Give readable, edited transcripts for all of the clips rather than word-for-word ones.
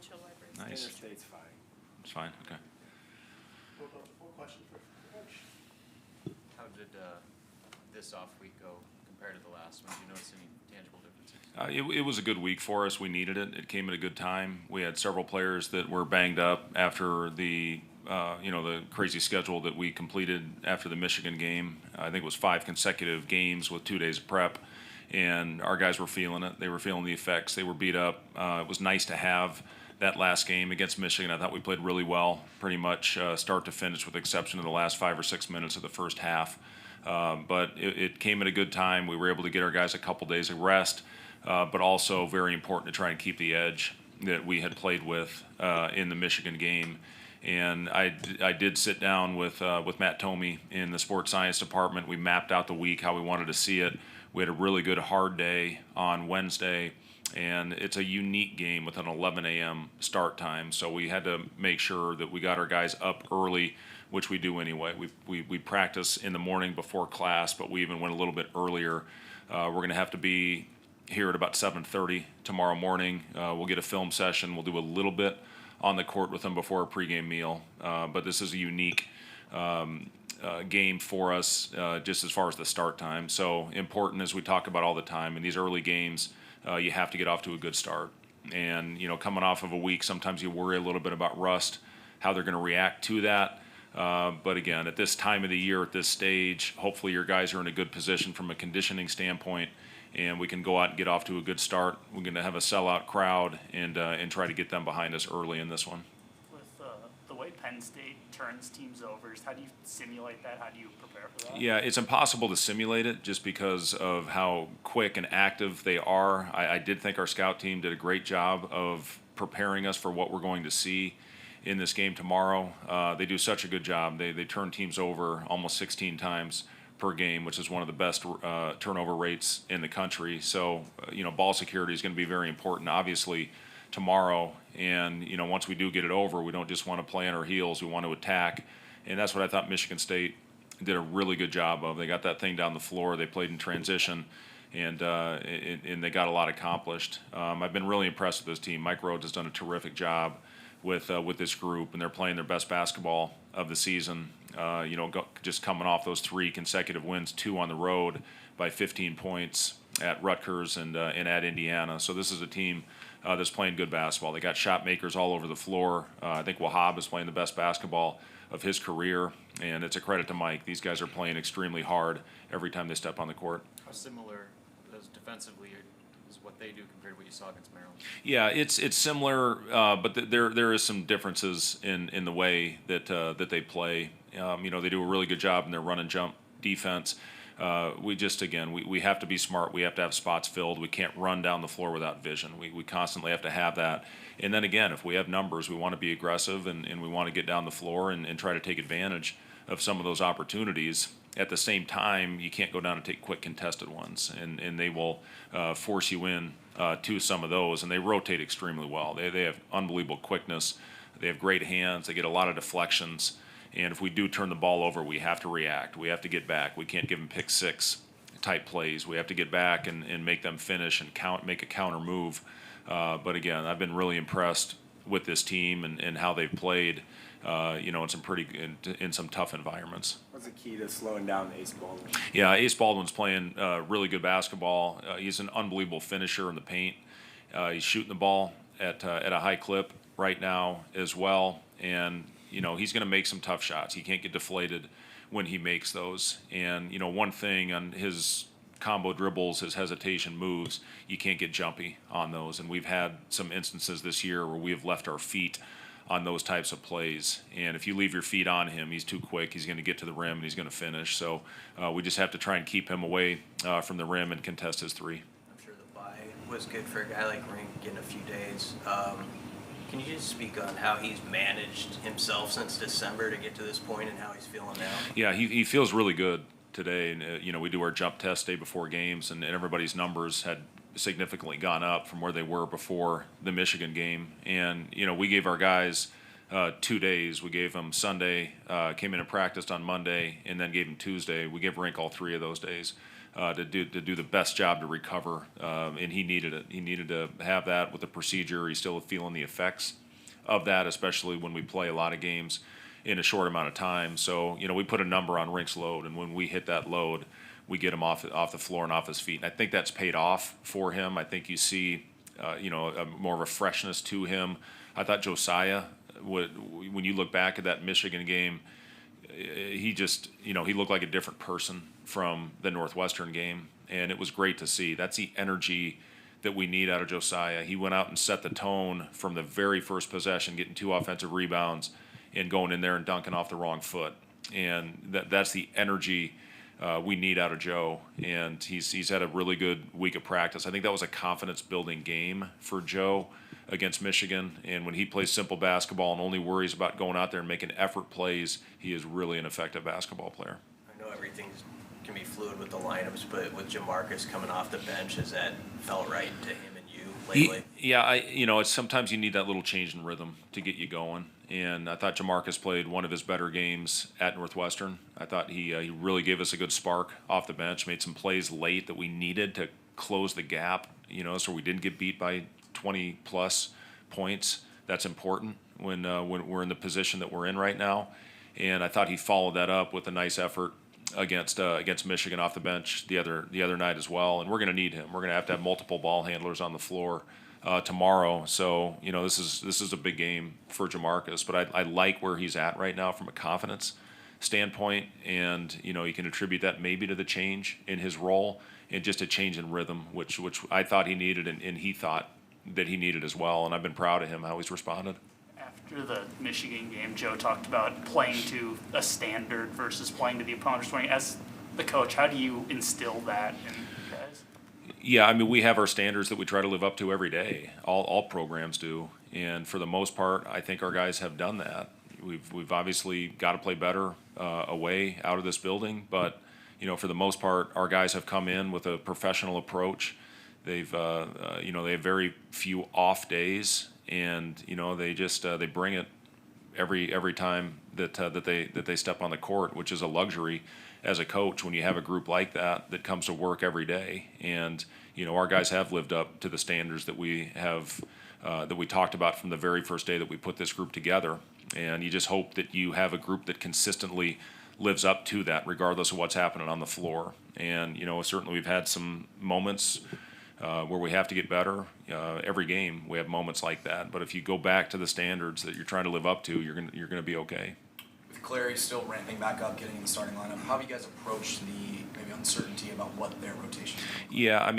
Mitchell Library. Nice. Interstate's fine. It's fine. Okay. What question for Coach? How did this off week go compared to the last one? Did you notice any tangible differences? It was a good week for us. We needed it. It came at a good time. We had several players that were banged up after the the crazy schedule that we completed after the Michigan game. I think it was 5 consecutive games with 2 days of prep, and our guys were feeling it. They were feeling the effects. They were beat up. It was nice to have that last game against Michigan. I thought we played really well, pretty much start to finish, with the exception of the last 5 or 6 minutes of the first half. But it came at a good time. We were able to get our guys a couple days of rest, but also very important to try and keep the edge that we had played with in the Michigan game. And I did sit down with Matt Tomey in the sports science department. We mapped out the week, how we wanted to see it. We had a really good hard day on Wednesday, and it's a unique game with an 11 a.m. start time. So we had to make sure that we got our guys up early, which we do anyway. We practice in the morning before class, but we even went a little bit earlier. We're going to have to be here at about 7:30 tomorrow morning. We'll get a film session. We'll do a little bit on the court with them before a pregame meal. But this is a unique game for us, just as far as the start time. So important, as we talk about all the time, in these early games, you have to get off to a good start. And, coming off of a week, sometimes you worry a little bit about rust, how they're going to react to that. But again, at this time of the year, at this stage, hopefully your guys are in a good position from a conditioning standpoint, and we can go out and get off to a good start. We're going to have a sellout crowd and try to get them behind us early in this one. With the way Penn State turns teams over, how do you simulate that? How do you prepare for that? Yeah, it's impossible to simulate it just because of how quick and active they are. I did think our scout team did a great job of preparing us for what we're going to see in this game tomorrow. They do such a good job. They turn teams over almost 16 times per game, which is one of the best turnover rates in the country. So, ball security is going to be very important, obviously, tomorrow. And, once we do get it over, we don't just want to play on our heels. We want to attack. And that's what I thought Michigan State did a really good job of. They got that thing down the floor. They played in transition, and they got a lot accomplished. I've been really impressed with this team. Mike Rhodes has done a terrific job with this group, and they're playing their best basketball of the season. Just coming off those 3 consecutive wins, 2 on the road by 15 points at Rutgers and at Indiana. So this is a team that's playing good basketball. They got shot makers all over the floor. I think Wahab is playing the best basketball of his career, and it's a credit to Mike. These guys are playing extremely hard every time they step on the court. How similar as defensively is what they do compared to what you saw against Maryland? Yeah, it's similar, but there is some differences in the way that they play. They do a really good job in their run and jump defense. We have to be smart. We have to have spots filled. We can't run down the floor without vision. We constantly have to have that. And then again, if we have numbers, we want to be aggressive and we want to get down the floor and try to take advantage of some of those opportunities. At the same time, you can't go down and take quick contested ones, and they will force you in to some of those, and they rotate extremely well. They have unbelievable quickness. They have great hands. They get a lot of deflections. And if we do turn the ball over, we have to react. We have to get back. We can't give them pick 6 type plays. We have to get back and make them finish and make a counter move. But again, I've been really impressed with this team and how they've played. In some tough environments. What's the key to slowing down Ace Baldwin? Yeah, Ace Baldwin's playing really good basketball. He's an unbelievable finisher in the paint. He's shooting the ball at a high clip right now as well, and he's going to make some tough shots. He can't get deflated when he makes those. And one thing on his combo dribbles, his hesitation moves, you can't get jumpy on those. And we've had some instances this year where we have left our feet on those types of plays. And if you leave your feet on him, he's too quick. He's going to get to the rim and he's going to finish. So we just have to try and keep him away from the rim and contest his 3. I'm sure the bye was good for a guy like Rienk getting a few days. Can you just speak on how he's managed himself since December to get to this point and how he's feeling now? Yeah, he feels really good today. And, we do our jump test day before games, and everybody's numbers had significantly gone up from where they were before the Michigan game. And, we gave our guys 2 days. We gave them Sunday, came in and practiced on Monday, and then gave them Tuesday. We gave Rienk all 3 of those days to do the best job to recover, and he needed it. He needed to have that with the procedure. He's still feeling the effects of that, especially when we play a lot of games in a short amount of time. So, we put a number on Rink's load, and when we hit that load, we get him off the floor and off his feet. And I think that's paid off for him. I think you see, more of a freshness to him. I thought Josiah when you look back at that Michigan game, he just, he looked like a different person from the Northwestern game, and it was great to see. That's the energy that we need out of Josiah. He went out and set the tone from the very first possession, getting 2 offensive rebounds and going in there and dunking off the wrong foot. And that's the energy we need out of Joe, and he's had a really good week of practice. I think that was a confidence-building game for Joe against Michigan, and when he plays simple basketball and only worries about going out there and making effort plays, he is really an effective basketball player. I know everything can be fluid with the lineups, but with Jamarcus coming off the bench, has that felt right to him and you lately? It's sometimes you need that little change in rhythm to get you going. And I thought Jamarcus played one of his better games at Northwestern. I thought he really gave us a good spark off the bench, made some plays late that we needed to close the gap, so we didn't get beat by 20-plus points. That's important when we're in the position that we're in right now. And I thought he followed that up with a nice effort against Michigan off the bench the other night as well. And we're going to need him. We're going to have multiple ball handlers on the floor tomorrow. So, this is a big game for Jamarcus, but I like where he's at right now from a confidence standpoint, and you can attribute that maybe to the change in his role and just a change in rhythm, which I thought he needed, and he thought that he needed as well. And I've been proud of him how he's responded. After the Michigan game, Joe talked about playing to a standard versus playing to the opponent's 20. As the coach, how do you instill that in guys? Yeah, we have our standards that we try to live up to every day. All programs do, and for the most part, I think our guys have done that. We've obviously got to play better away out of this building, but for the most part, our guys have come in with a professional approach. They've they have very few off days, and they just they bring it every time that they step on the court, which is a luxury as a coach when you have a group like that comes to work every day. And our guys have lived up to the standards that we have that we talked about from the very first day that we put this group together. And you just hope that you have a group that consistently lives up to that, regardless of what's happening on the floor. And certainly we've had some moments where we have to get better. Every game we have moments like that. But if you go back to the standards that you're trying to live up to, you're gonna be okay. With Clary still ramping back up, getting in the starting lineup, how have you guys approached the maybe uncertainty about what their rotation is? Yeah,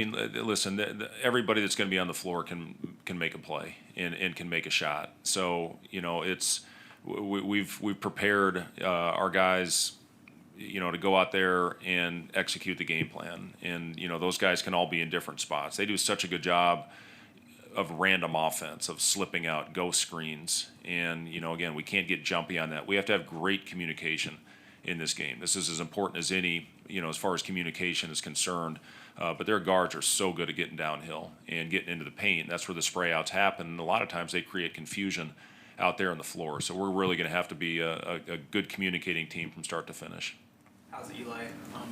listen, everybody that's going to be on the floor can make a play and can make a shot. So we've prepared our guys, to go out there and execute the game plan. And those guys can all be in different spots. They do such a good job of random offense, of slipping out, ghost screens. And, again, we can't get jumpy on that. We have to have great communication in this game. This is as important as any, as far as communication is concerned. But their guards are so good at getting downhill and getting into the paint. That's where the spray outs happen. And a lot of times they create confusion out there on the floor. So we're really going to have to be a good communicating team from start to finish. How's Eli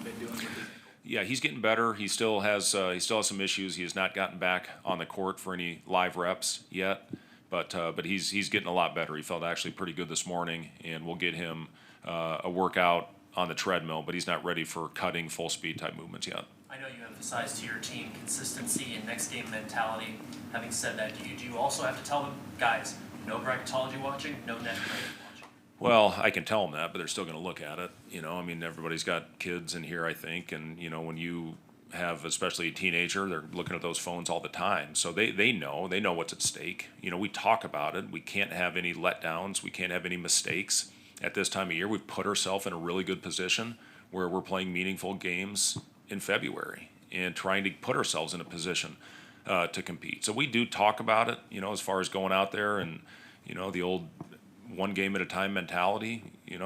been doing with his ankle? Yeah, he's getting better. He still has some issues. He has not gotten back on the court for any live reps yet, but he's getting a lot better. He felt actually pretty good this morning, and we'll get him a workout on the treadmill. But he's not ready for cutting full speed type movements yet. I know you emphasize to your team consistency and next game mentality. Having said that, do you also have to tell the guys no bracketology watching, no net rating watching? Well, I can tell them that, but they're still going to look at it. Everybody's got kids in here, I think, and when you have especially a teenager, they're looking at those phones all the time. So they know what's at stake. We talk about it. We can't have any letdowns. We can't have any mistakes at this time of year. We've put ourselves in a really good position where we're playing meaningful games in February and trying to put ourselves in a position to compete. So we do talk about it, as far as going out there and, the old one game at a time mentality,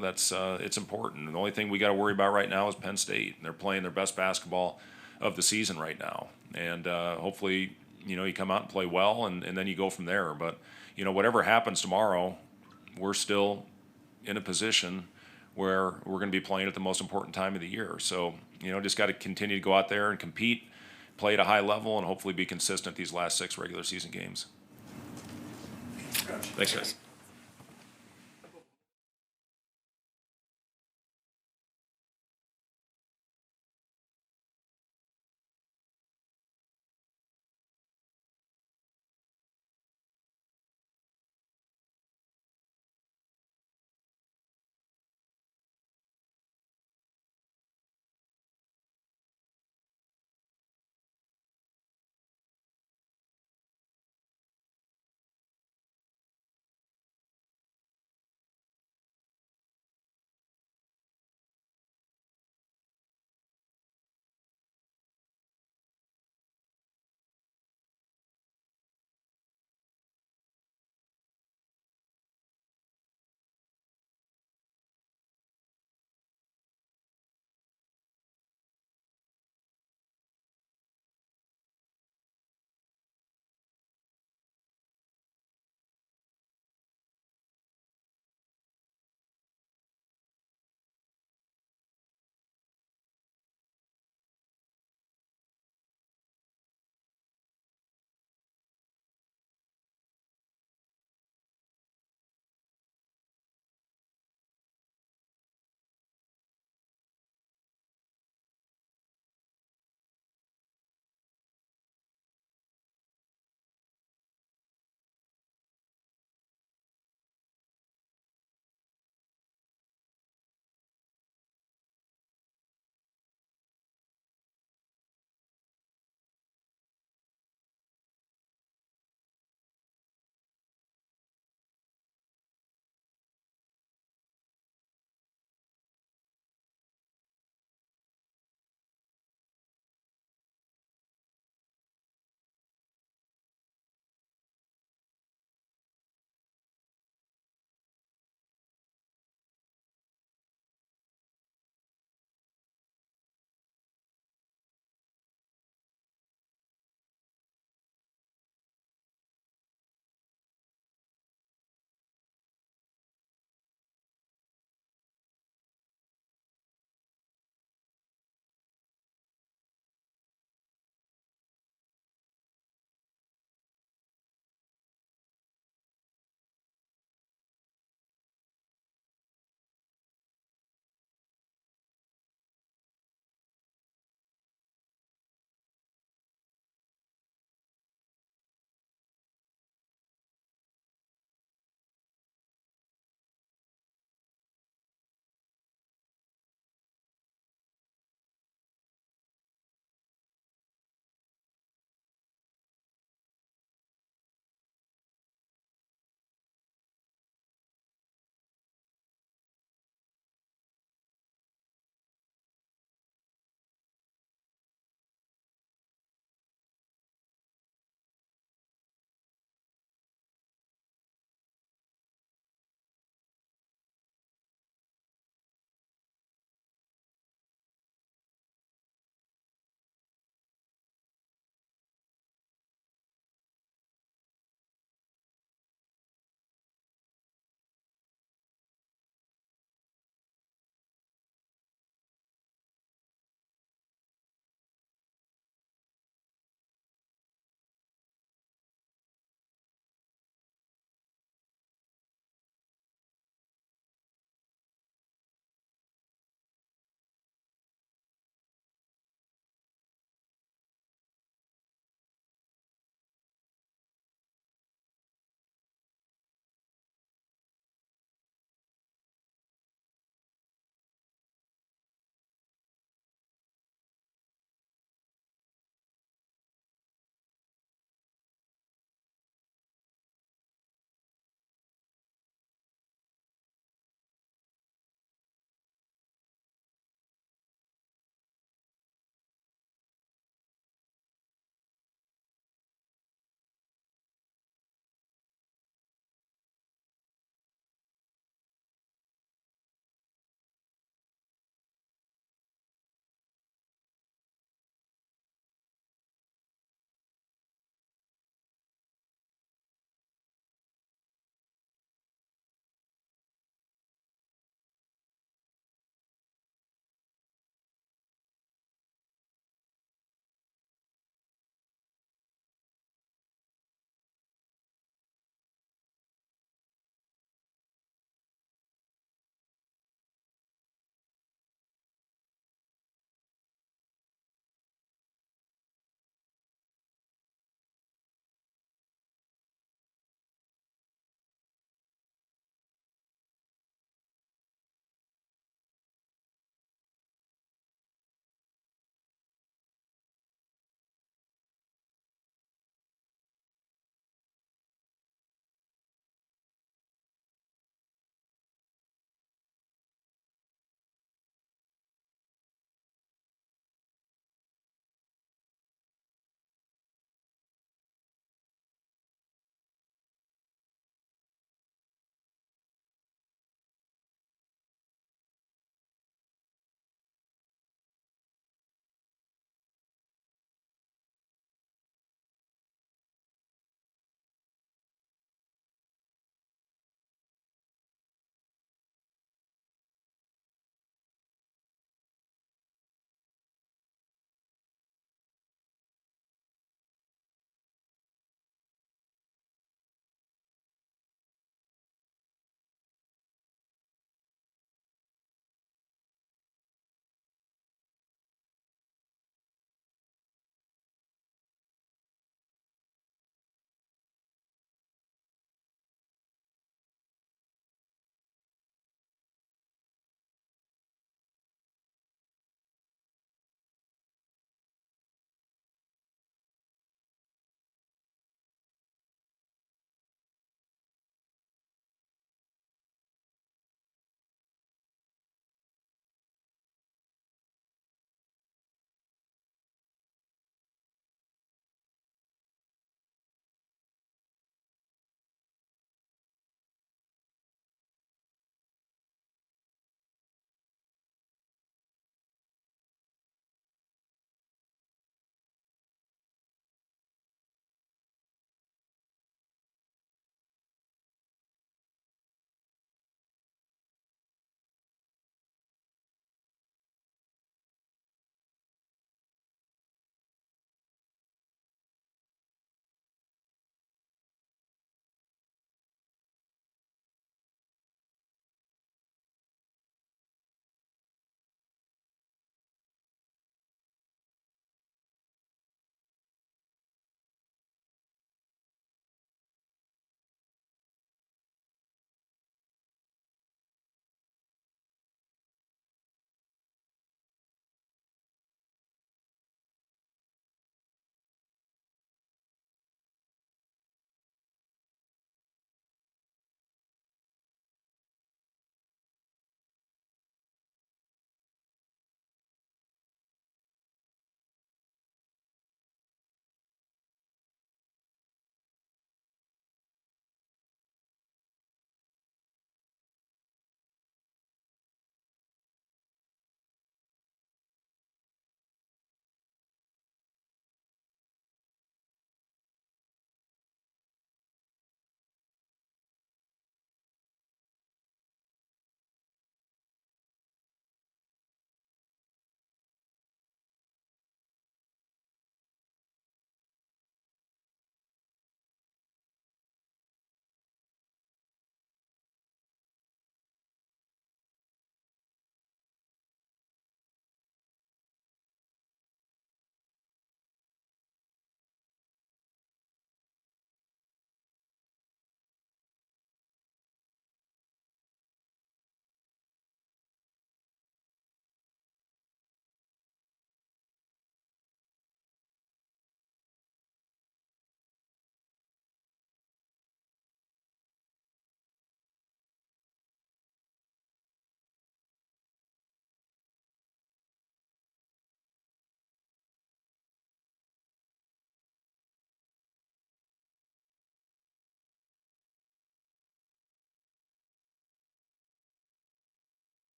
that's it's important. And the only thing we got to worry about right now is Penn State. They're playing their best basketball of the season right now. And hopefully, you come out and play well and then you go from there. But, whatever happens tomorrow, we're still in a position where we're going to be playing at the most important time of the year. So, just got to continue to go out there and compete, play at a high level, and hopefully be consistent these last 6 regular season games. Coach. Thanks, guys.